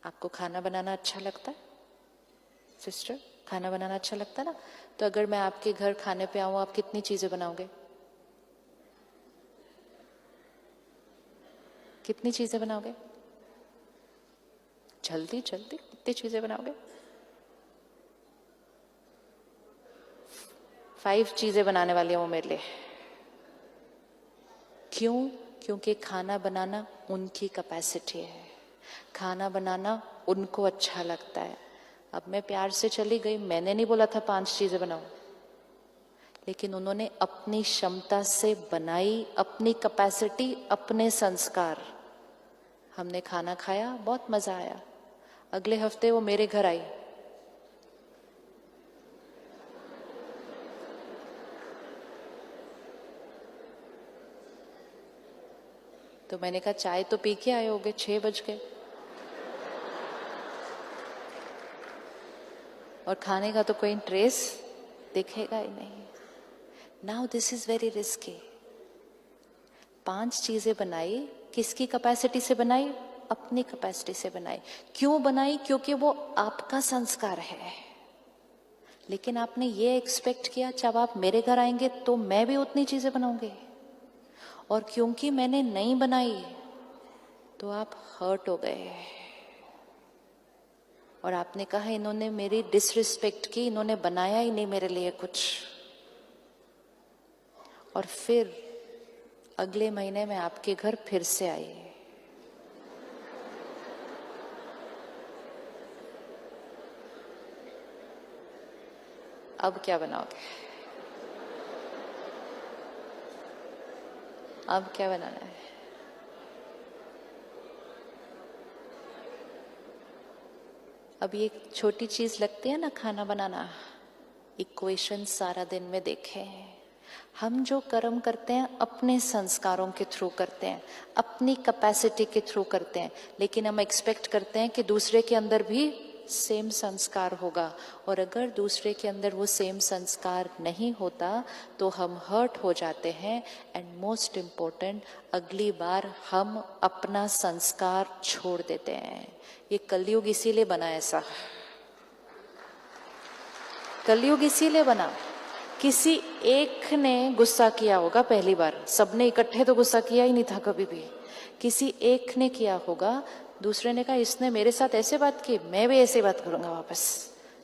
आपको खाना बनाना अच्छा लगता है सिस्टर? खाना बनाना अच्छा लगता है ना? तो अगर मैं आपके घर खाने पे आऊं, आप कितनी चीजें बनाओगे? कितनी चीजें बनाओगे? जल्दी जल्दी कितनी चीजें बनाओगे? 5 चीजें बनाने वाली हूं मेरे लिए। क्यों? क्योंकि खाना बनाना उनकी कैपेसिटी है, खाना बनाना उनको अच्छा लगता है। अब मैं प्यार से चली गई, मैंने नहीं बोला था 5 चीजें बनाओ, लेकिन उन्होंने अपनी क्षमता से बनाई, अपनी कैपेसिटी, अपने संस्कार। हमने खाना खाया, बहुत मजा आया। अगले हफ्ते वो मेरे घर आई, तो मैंने कहा चाय तो पी के आए होगे, 6 बज गए, और खाने का तो कोई ट्रेस दिखेगा ही नहीं। Now this is very risky. 5 चीजें बनाई, किसकी कैपेसिटी से बनाई? अपनी कैपेसिटी से बनाई। क्यों बनाई? क्योंकि वो आपका संस्कार है। लेकिन आपने ये एक्सपेक्ट किया जब आप मेरे घर आएंगे तो मैं भी उतनी चीजें बनाऊंगी, और क्योंकि मैंने नहीं बनाई तो आप हर्ट हो गए, और आपने कहा इन्होंने मेरी डिसरिस्पेक्ट की, इन्होंने बनाया ही नहीं मेरे लिए कुछ। और फिर अगले महीने में आपके घर फिर से आई। अब क्या बनाओगे? अब क्या बनाना है? अब ये छोटी चीज लगती है ना खाना बनाना, इक्वेशन सारा दिन में देखे। हम जो कर्म करते हैं अपने संस्कारों के थ्रू करते हैं, अपनी कैपेसिटी के थ्रू करते हैं, लेकिन हम एक्सपेक्ट करते हैं कि दूसरे के अंदर भी सेम संस्कार होगा, और अगर दूसरे के अंदर वो सेम संस्कार नहीं होता तो हम हर्ट हो जाते हैं। एंड मोस्ट इम्पोर्टेंट, अगली बार हम अपना संस्कार छोड़ देते हैं। ये कलयुग इसीलिए बना ऐसा, कलयुग इसीलिए बना। किसी एक ने गुस्सा किया होगा पहली बार, सबने इकट्ठे तो गुस्सा किया ही नहीं था कभी भी। किसी एक ने किया होगा, दूसरे ने कहा इसने मेरे साथ ऐसे बात की, मैं भी ऐसे बात करूंगा वापस,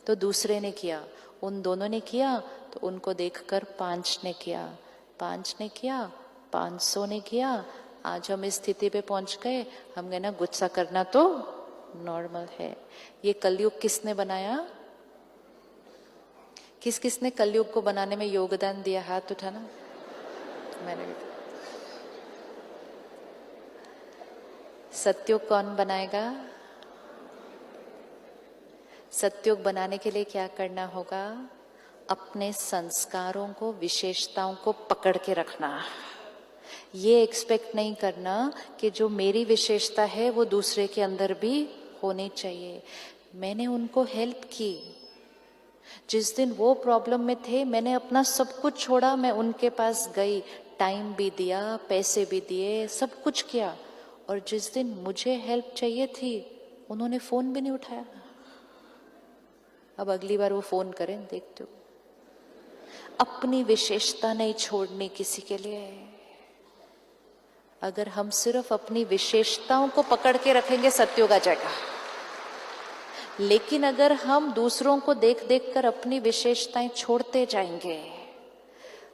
तो दूसरे ने किया, उन दोनों ने किया, तो उनको देखकर 5 ने किया, 5 ने किया, 500 ने किया। आज हम इस स्थिति पे पहुंच गए, हम गए ना गुस्सा करना तो नॉर्मल है। ये कलयुग किसने बनाया? किस किसने कलयुग को बनाने में योगदान दिया? हाथ उठाना। मैंने भी। सत्युग कौन बनाएगा? सत्युग बनाने के लिए क्या करना होगा? अपने संस्कारों को, विशेषताओं को पकड़ के रखना। ये एक्सपेक्ट नहीं करना कि जो मेरी विशेषता है वो दूसरे के अंदर भी होनी चाहिए। मैंने उनको हेल्प की, जिस दिन वो प्रॉब्लम में थे मैंने अपना सब कुछ छोड़ा, मैं उनके पास गई, टाइम भी दिया, पैसे भी दिए, सब कुछ किया, और जिस दिन मुझे हेल्प चाहिए थी उन्होंने फोन भी नहीं उठाया। अब अगली बार वो फोन करें, देखते हो। अपनी विशेषता नहीं छोड़नी किसी के लिए। अगर हम सिर्फ अपनी विशेषताओं को पकड़ के रखेंगे सत्युग आ जाएगा, लेकिन अगर हम दूसरों को देख देख कर अपनी विशेषताएं छोड़ते जाएंगे,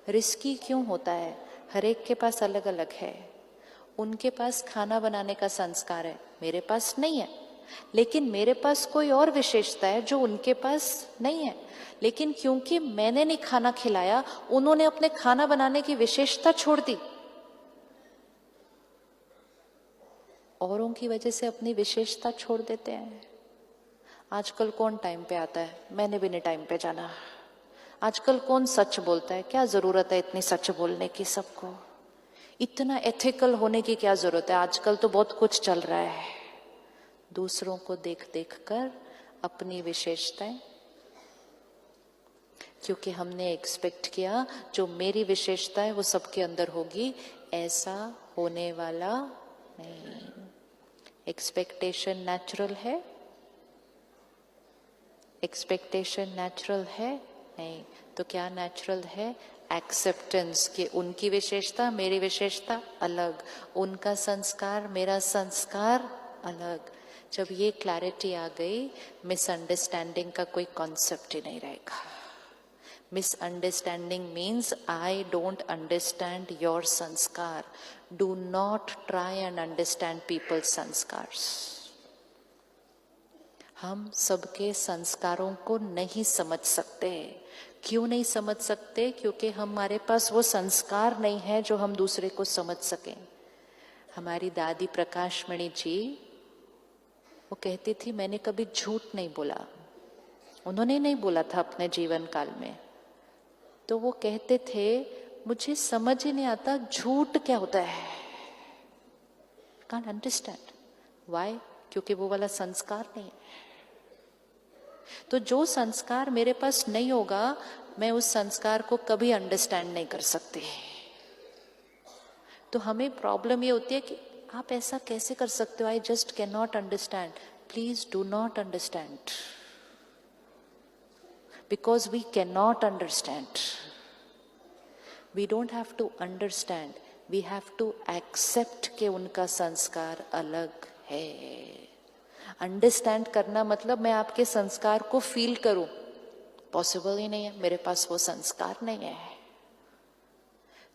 रिस्की क्यों होता है? हर एक के पास अलग अलग है। उनके पास खाना बनाने का संस्कार है, मेरे पास नहीं है, लेकिन मेरे पास कोई और विशेषता है जो उनके पास नहीं है। लेकिन क्योंकि मैंने नहीं खाना खिलाया, उन्होंने अपने खाना बनाने की विशेषता छोड़ दी। औरों की वजह से अपनी विशेषता छोड़ देते हैं। आजकल कौन टाइम पे आता है? मैंने भी नहीं टाइम पे जाना। आजकल कौन सच बोलता है? क्या जरूरत है इतनी सच बोलने की सबको? इतना एथिकल होने की क्या जरूरत है? आजकल तो बहुत कुछ चल रहा है। दूसरों को देख देख कर अपनी विशेषताएं, क्योंकि हमने एक्सपेक्ट किया जो मेरी विशेषता है वो सबके अंदर होगी, ऐसा होने वाला नहीं। एक्सपेक्टेशन नेचुरल है, एक्सपेक्टेशन नेचुरल है? नहीं। तो क्या नेचुरल है? एक्सेप्टेंस कि उनकी विशेषता मेरी विशेषता अलग, उनका संस्कार मेरा संस्कार अलग। जब ये क्लैरिटी आ गई, मिसअंडरस्टैंडिंग का कोई कॉन्सेप्ट ही नहीं रहेगा। Misunderstanding means I don't understand your sanskar. Do not try and understand people's sanskars. हम सबके संस्कारों को नहीं समझ सकते। क्यों नहीं समझ सकते? क्योंकि हमारे पास वो संस्कार नहीं है जो हम दूसरे को समझ सकें। हमारी दादी प्रकाशमणि जी, वो कहती थी मैंने कभी झूठ नहीं बोला। उन्होंने नहीं बोला था अपने जीवन काल में। तो वो कहते थे मुझे समझ ही नहीं आता झूठ क्या होता है। Can't understand why? क्योंकि वो वाला संस्कार नहीं है। तो जो संस्कार मेरे पास नहीं होगा, मैं उस संस्कार को कभी अंडरस्टैंड नहीं कर सकती। तो हमें प्रॉब्लम ये होती है कि आप ऐसा कैसे कर सकते हो? I just can not understand. Please do not understand, because we can not understand. We don't have to understand, we have to accept कि उनका संस्कार अलग है। अंडरस्टैंड करना मतलब मैं आपके संस्कार को फील करूं, पॉसिबल ही नहीं है, मेरे पास वो संस्कार नहीं है।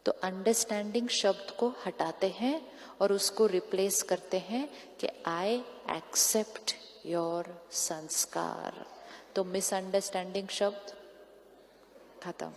तो अंडरस्टैंडिंग शब्द को हटाते हैं और उसको रिप्लेस करते हैं कि आई एक्सेप्ट योर संस्कार। तो मिसअंडरस्टैंडिंग शब्द खत्म।